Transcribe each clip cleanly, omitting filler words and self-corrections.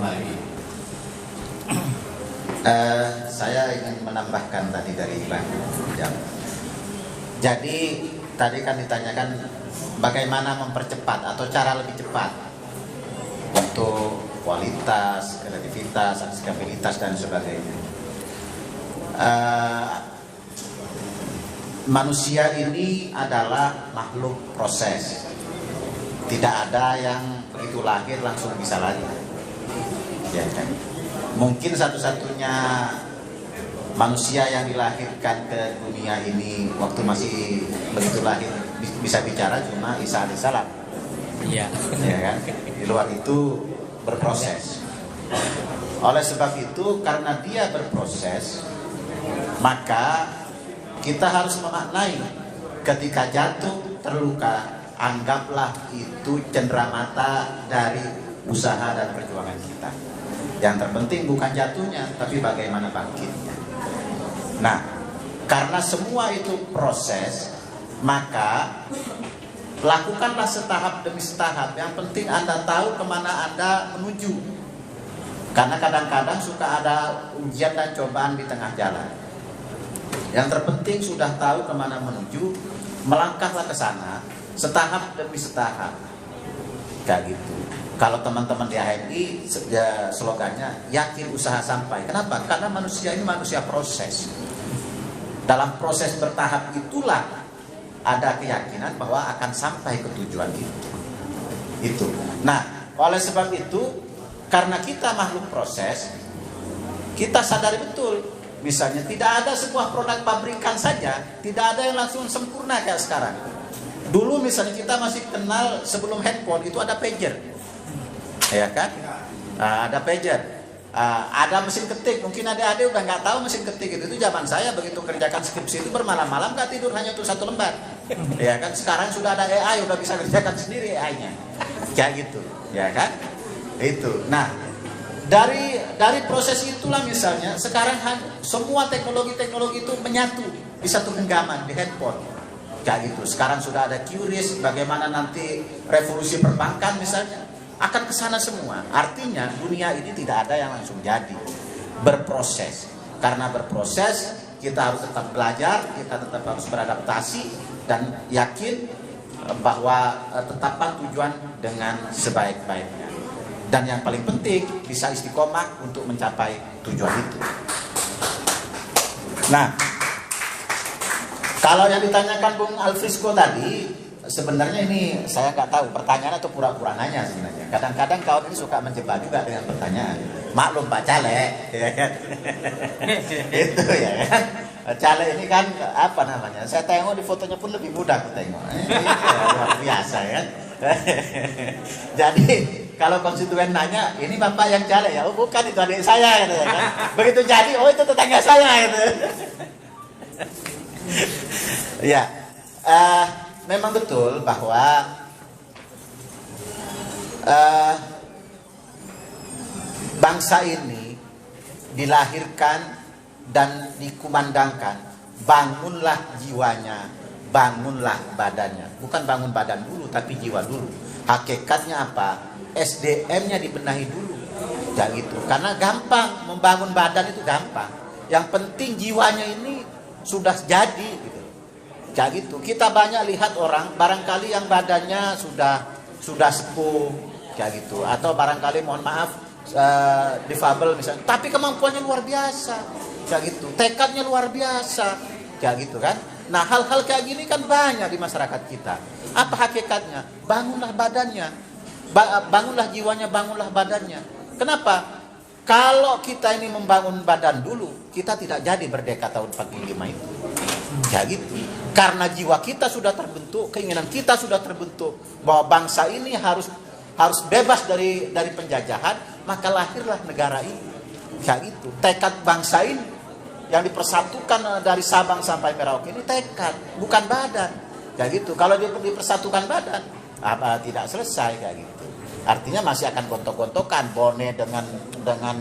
kembali. Saya ingin menambahkan tadi dari Bang Jam. Jadi tadi kan ditanyakan bagaimana mempercepat atau cara lebih cepat untuk kualitas, kreativitas, aksesibilitas dan sebagainya. Manusia ini adalah makhluk proses. Tidak ada yang begitu lahir langsung bisa lari. Ya kan? Mungkin satu-satunya manusia yang dilahirkan ke dunia ini waktu masih begitu lahir bisa bicara cuma Isa alaihissalam. Iya. Ya kan? Di luar itu berproses. Oleh sebab itu karena dia berproses, maka kita harus memaknai ketika jatuh terluka, anggaplah itu cenderamata dari usaha dan perjuangan kita. Yang terpenting bukan jatuhnya, tapi bagaimana bangkitnya. Nah, karena semua itu proses, maka lakukanlah setahap demi setahap. Yang penting Anda tahu kemana Anda menuju. Karena kadang-kadang suka ada ujian dan cobaan di tengah jalan. Yang terpenting sudah tahu kemana menuju, melangkahlah ke sana, setahap demi setahap. Kayak gitu. Kalau teman-teman di HMI slogannya yakin usaha sampai. Kenapa? Karena manusia ini manusia proses. Dalam proses bertahap itulah ada keyakinan bahwa akan sampai ke tujuan itu. Itu. Nah, oleh sebab itu karena kita makhluk proses, kita sadari betul. Misalnya tidak ada sebuah produk pabrikan saja, tidak ada yang langsung sempurna kayak sekarang. Dulu misalnya kita masih kenal sebelum handphone itu ada pager. Ya kan? Ada pager, ada mesin ketik. Mungkin adik-adik udah nggak tahu mesin ketik itu zaman saya begitu kerjakan skripsi itu bermalam-malam nggak tidur hanya untuk satu lembar. Ya kan? Sekarang sudah ada AI, udah bisa kerjakan sendiri AI-nya. Kayak gitu, ya kan? Itu. Nah, dari proses itulah misalnya sekarang semua teknologi itu menyatu di satu genggaman di handphone. Kayak gitu. Sekarang sudah ada QRIS, bagaimana nanti revolusi perbankan misalnya. Akan ke sana semua. Artinya dunia ini tidak ada yang langsung jadi. Berproses. Karena berproses, kita harus tetap belajar, kita tetap harus beradaptasi dan yakin bahwa tetaplah tujuan dengan sebaik-baiknya. Dan yang paling penting bisa istiqomah untuk mencapai tujuan itu. Nah, kalau yang ditanyakan Bung Alfrisco tadi, sebenarnya ini saya nggak tahu pertanyaan atau pura-pura nanya sebenarnya. Kadang-kadang kawan ini suka menjebak juga dengan pertanyaan. Maklum Pak Caleg, ya kan? Itu ya kan. Caleg ini kan apa namanya? Saya tengok di fotonya pun lebih mudah aku tengok. Luar biasa ya. Jadi kalau konstituen nanya, ini Bapak yang caleg ya? Oh bukan, itu adik saya gitu ya kan. Begitu jadi, oh itu tetangga saya gitu. Ya. Memang betul bahwa bangsa ini dilahirkan dan dikumandangkan, bangunlah jiwanya, bangunlah badannya. Bukan bangun badan dulu, tapi jiwa dulu. Hakikatnya apa? SDM-nya dibenahi dulu. Ya gitu. Karena gampang membangun badan itu gampang. Yang penting jiwanya ini sudah jadi gitu. Kayak gitu. Kita banyak lihat orang barangkali yang badannya sudah sepuh kayak gitu, atau barangkali mohon maaf difabel misalnya, tapi kemampuannya luar biasa kayak gitu, tekadnya luar biasa kayak gitu kan. Nah, hal-hal kayak gini kan banyak di masyarakat kita. Apa hakikatnya? Bangunlah badannya, bangunlah jiwanya, bangunlah badannya. Kenapa? Kalau kita ini membangun badan dulu, kita tidak jadi merdeka tahun 45 itu. Kayak gitu. Karena jiwa kita sudah terbentuk, keinginan kita sudah terbentuk bahwa bangsa ini harus bebas dari penjajahan, maka lahirlah negara ini. Kayak gitu. Tekad bangsa ini yang dipersatukan dari Sabang sampai Merauke ini tekad, bukan badan. Kayak gitu. Kalau dipersatukan badan, tidak selesai kayak gitu. Artinya masih akan gontok-gontokan Bone dengan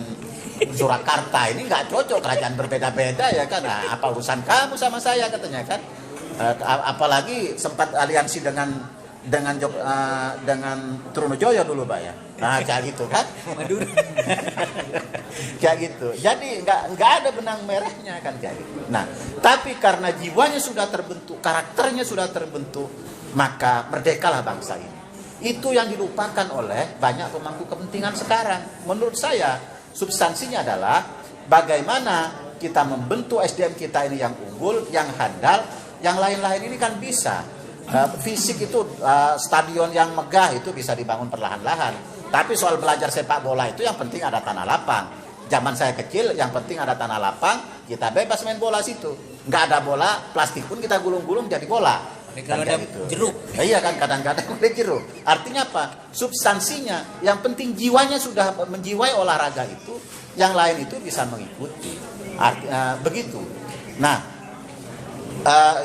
Surakarta ini nggak cocok, kerajaan berbeda-beda ya kan. Nah, apa urusan kamu sama saya katanya kan. Apalagi sempat aliansi dengan dengan Trunojoyo dulu Pak ya. Nah kayak gitu kan. Kayak gitu. Jadi nggak ada benang merahnya kan kayak gitu. Nah, tapi karena jiwanya sudah terbentuk, karakternya sudah terbentuk, maka merdekalah bangsa ini. Itu yang dilupakan oleh banyak pemangku kepentingan sekarang. Menurut saya, substansinya adalah bagaimana kita membentuk SDM kita ini yang unggul, yang handal, yang lain-lain ini kan bisa. Fisik itu stadion yang megah itu bisa dibangun perlahan-lahan. Tapi soal belajar sepak bola itu yang penting ada tanah lapang. Zaman saya kecil yang penting ada tanah lapang, kita bebas main bola situ. Nggak ada bola, plastik pun kita gulung-gulung jadi bola. Kalau ada gitu. jeruk. Iya kan kadang-kadang ada jeruk. Artinya apa? Substansinya, yang penting jiwanya sudah menjiwai olahraga itu, yang lain itu bisa mengikuti. Begitu. Nah,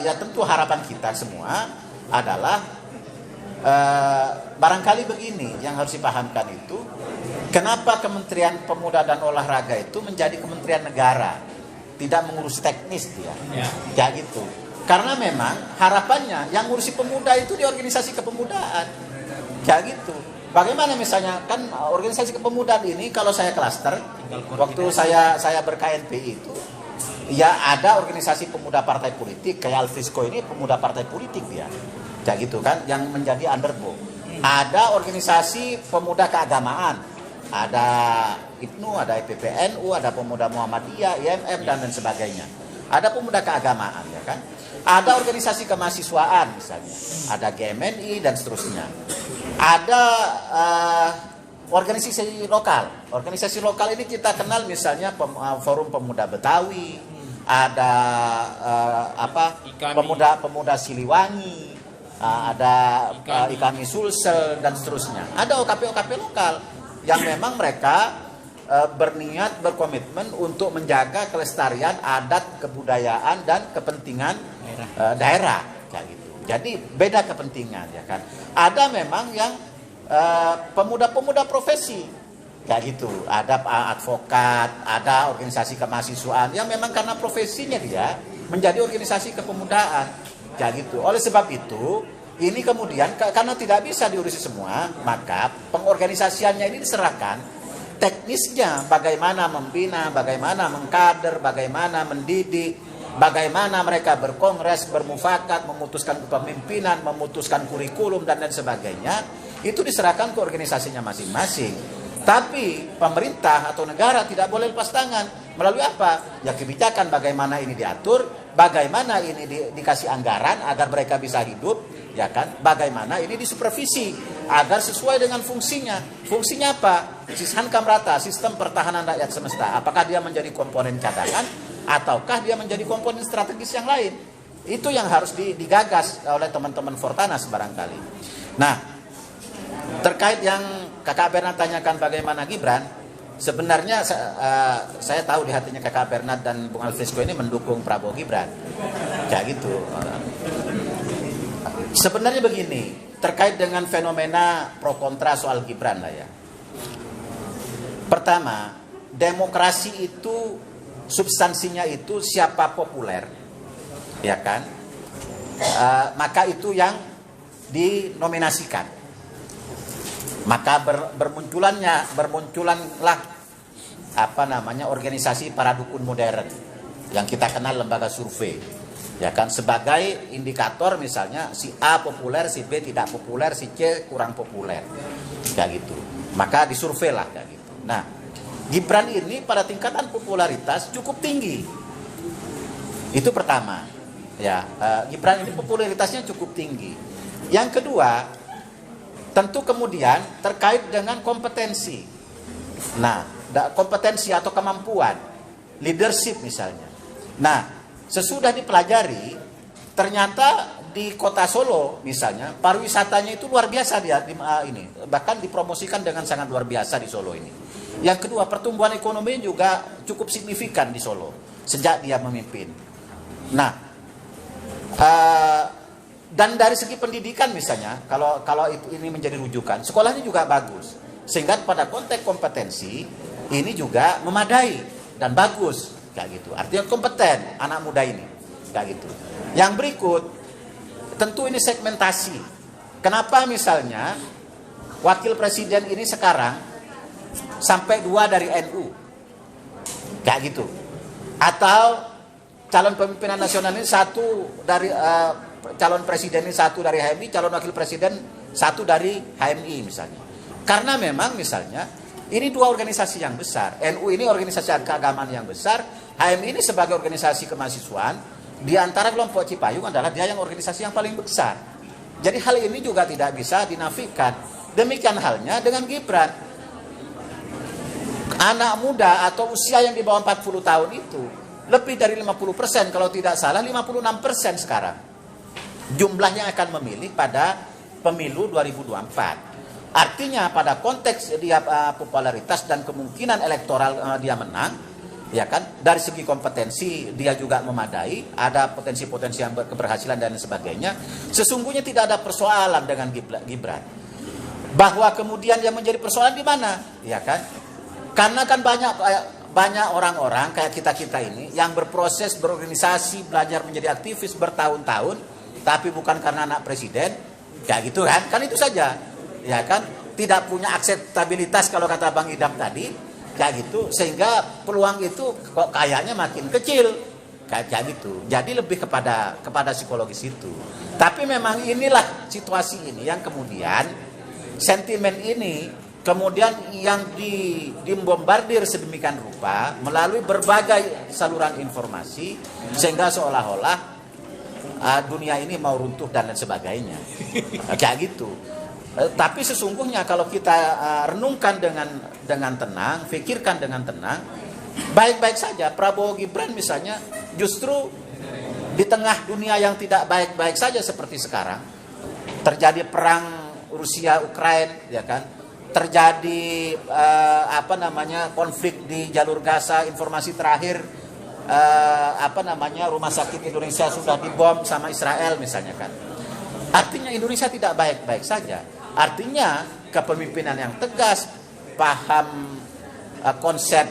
ya tentu harapan kita semua adalah barangkali begini yang harus dipahamkan itu, kenapa Kementerian Pemuda dan Olahraga itu menjadi kementerian negara, tidak mengurus teknis dia, ya gitu. Karena memang harapannya yang ngurusi pemuda itu di organisasi kepemudaan, ya gitu. Bagaimana misalnya kan organisasi kepemudaan ini kalau saya klaster, waktu saya ber-KNPI itu, ya ada organisasi pemuda partai politik kayak Alfisco ini pemuda partai politik dia, kayak gitu kan, yang menjadi underbo. Ada organisasi pemuda keagamaan, ada IPNU, ada IPPNU, ada pemuda Muhammadiyah, IMM dan lain sebagainya. Ada pemuda keagamaan ya kan. Ada organisasi kemahasiswaan misalnya, ada GMNI dan seterusnya. Ada organisasi lokal. Organisasi lokal ini kita kenal misalnya Forum Pemuda Betawi, ada pemuda Siliwangi, ada Ikami Sulsel dan seterusnya. Ada OKP lokal yang memang mereka berniat, berkomitmen untuk menjaga kelestarian adat, kebudayaan dan kepentingan daerah kayak gitu. Jadi beda kepentingan ya kan. Ada memang yang pemuda-pemuda profesi kayak gitu. Ada advokat, ada organisasi kemahasiswaan yang memang karena profesinya dia menjadi organisasi kepemudaan kayak gitu. Oleh sebab itu ini kemudian karena tidak bisa diurusi semua, maka pengorganisasiannya ini diserahkan. Teknisnya bagaimana membina, bagaimana mengkader, bagaimana mendidik, bagaimana mereka berkongres, bermufakat, memutuskan kepemimpinan, memutuskan kurikulum dan lain sebagainya, itu diserahkan ke organisasinya masing-masing. Tapi pemerintah atau negara tidak boleh lepas tangan. Melalui apa? Ya kebijakan bagaimana ini diatur, bagaimana ini dikasih anggaran agar mereka bisa hidup, ya kan? Bagaimana ini disupervisi agar sesuai dengan fungsinya. Fungsinya apa? Hankam rata, sistem pertahanan rakyat semesta. Apakah dia menjadi komponen cadangan ataukah dia menjadi komponen strategis yang lain? Itu yang harus digagas oleh teman-teman Fortanas barangkali. Nah, terkait yang Kakak Bernard tanyakan bagaimana Gibran, sebenarnya saya tahu di hatinya Kakak Bernard dan Bung Alfisco ini mendukung Prabowo Gibran. Kayak gitu. Sebenarnya begini, terkait dengan fenomena pro kontra soal Gibran lah ya. Pertama, demokrasi itu substansinya itu siapa populer, ya kan? Maka itu yang dinominasikan. Maka bermunculanlah organisasi para dukun modern yang kita kenal lembaga survei, ya kan, sebagai indikator misalnya si A populer, si B tidak populer, si C kurang populer, kayak gitu. Maka disurvei lah kayak gitu. Nah, Gibran ini pada tingkatan popularitas cukup tinggi. Itu pertama. Ya, Gibran ini popularitasnya cukup tinggi. Yang kedua, tentu kemudian terkait dengan kompetensi. Nah, kompetensi atau kemampuan, leadership misalnya. Nah, sesudah dipelajari, ternyata di kota Solo misalnya, pariwisatanya itu luar biasa dia ini. Bahkan dipromosikan dengan sangat luar biasa di Solo ini. Yang kedua, pertumbuhan ekonomi juga cukup signifikan di Solo sejak dia memimpin. Nah, dan dari segi pendidikan misalnya, kalau ini menjadi rujukan, sekolahnya juga bagus. Sehingga pada konteks kompetensi ini juga memadai dan bagus, kayak gitu. Artinya kompeten anak muda ini, kayak gitu. Yang berikut, tentu ini segmentasi. Kenapa misalnya wakil presiden ini sekarang sampai 2 dari NU, kayak gitu, atau calon pemimpinan nasional ini 1 dari calon presiden ini 1 dari HMI, calon wakil presiden 1 dari HMI misalnya. Karena memang misalnya ini 2 organisasi yang besar. NU ini organisasi keagamaan yang besar, HMI ini sebagai organisasi kemahasiswaan, di antara kelompok Cipayung adalah dia yang organisasi yang paling besar. Jadi hal ini juga tidak bisa dinafikan. Demikian halnya dengan Gibran. Anak muda atau usia yang di bawah 40 tahun itu lebih dari 50%, kalau tidak salah 56% sekarang jumlahnya akan memilih pada pemilu 2024. Artinya pada konteks dia popularitas dan kemungkinan elektoral dia menang, ya kan, dari segi kompetensi dia juga memadai, ada potensi-potensi yang keberhasilan dan sebagainya. Sesungguhnya tidak ada persoalan dengan Gibran. Bahwa kemudian yang menjadi persoalan di mana, ya kan? Karena kan banyak orang-orang kayak kita ini yang berproses, berorganisasi, belajar menjadi aktivis bertahun-tahun, tapi bukan karena anak presiden, kayak gitu kan? Kan itu saja, ya kan? Tidak punya akseptabilitas kalau kata Bang Idam tadi, kayak gitu, sehingga peluang itu kok kayaknya makin kecil, kayak gitu. Jadi lebih kepada psikologis itu. Tapi memang inilah situasi ini yang kemudian sentimen ini kemudian yang dibombardir sedemikian rupa melalui berbagai saluran informasi, sehingga seolah-olah dunia ini mau runtuh dan lain sebagainya, kayak gitu. Tapi sesungguhnya kalau kita renungkan dengan tenang, pikirkan dengan tenang, baik-baik saja. Prabowo Gibran misalnya justru di tengah dunia yang tidak baik-baik saja seperti sekarang, terjadi perang Rusia Ukraina, ya kan, terjadi konflik di jalur Gaza, informasi terakhir rumah sakit Indonesia sudah dibom sama Israel misalnya kan. Artinya Indonesia tidak baik-baik saja. Artinya kepemimpinan yang tegas, paham konsep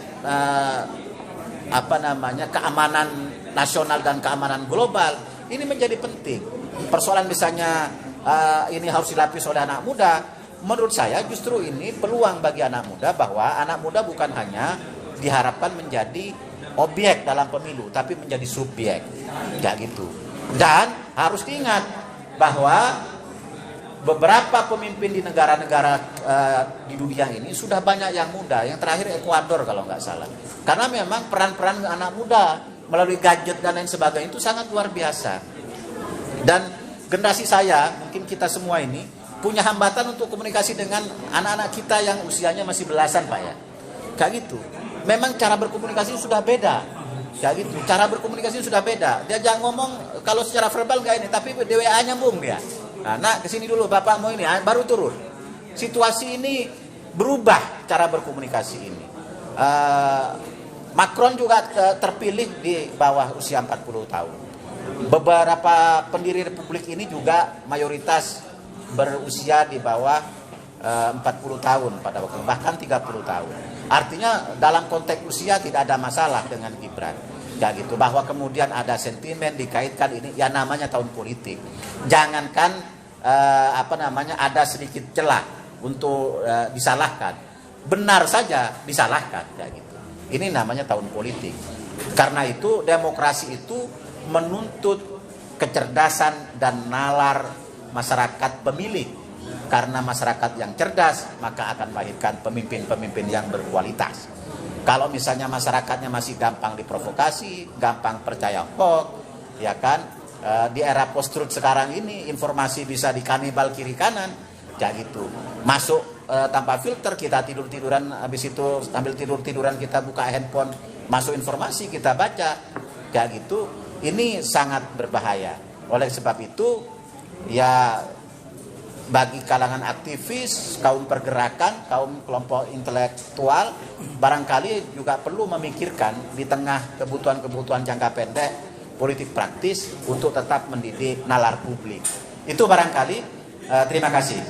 keamanan nasional dan keamanan global ini menjadi penting. Persoalan misalnya ini harus dilapis oleh anak muda. Menurut saya justru ini peluang bagi anak muda, bahwa anak muda bukan hanya diharapkan menjadi objek dalam pemilu, tapi menjadi subjek, kayak gitu. Dan harus diingat bahwa beberapa pemimpin di negara-negara di dunia ini sudah banyak yang muda. Yang terakhir Ekuador kalau nggak salah. Karena memang peran-peran anak muda melalui gadget dan lain sebagainya itu sangat luar biasa. Dan generasi saya, mungkin kita semua ini punya hambatan untuk komunikasi dengan anak-anak kita yang usianya masih belasan, Pak, ya. Kayak gitu. Memang cara berkomunikasi sudah beda. Kayak gitu. Cara berkomunikasi sudah beda. Dia jangan ngomong kalau secara verbal nggak ini, tapi di WA nyambung dia. Nah, kesini dulu Bapak mau ini, baru turun. Situasi ini berubah cara berkomunikasi ini. Macron juga terpilih di bawah usia 40 tahun. Beberapa pendiri republik ini juga mayoritas berusia di bawah 40 tahun pada waktu, bahkan 30 tahun. Artinya dalam konteks usia tidak ada masalah dengan Gibran. Kayak gitu, bahwa kemudian ada sentimen dikaitkan ini, ya namanya tahun politik. Jangankan ada sedikit celah untuk disalahkan. Benar saja disalahkan, kayak gitu. Ini namanya tahun politik. Karena itu demokrasi itu menuntut kecerdasan dan nalar masyarakat pemilih. Karena masyarakat yang cerdas maka akan melahirkan pemimpin-pemimpin yang berkualitas. Kalau misalnya masyarakatnya masih gampang diprovokasi, gampang percaya hoax, ya kan, di era post-truth sekarang ini informasi bisa dikanibal kiri kanan, kayak gitu. Masuk tanpa filter, kita tidur-tiduran, habis itu sambil tidur-tiduran kita buka handphone, masuk informasi kita baca, kayak gitu. Ini sangat berbahaya. Oleh sebab itu, ya bagi kalangan aktivis, kaum pergerakan, kaum kelompok intelektual, barangkali juga perlu memikirkan di tengah kebutuhan-kebutuhan jangka pendek politik praktis untuk tetap mendidik nalar publik. Itu barangkali. Terima kasih.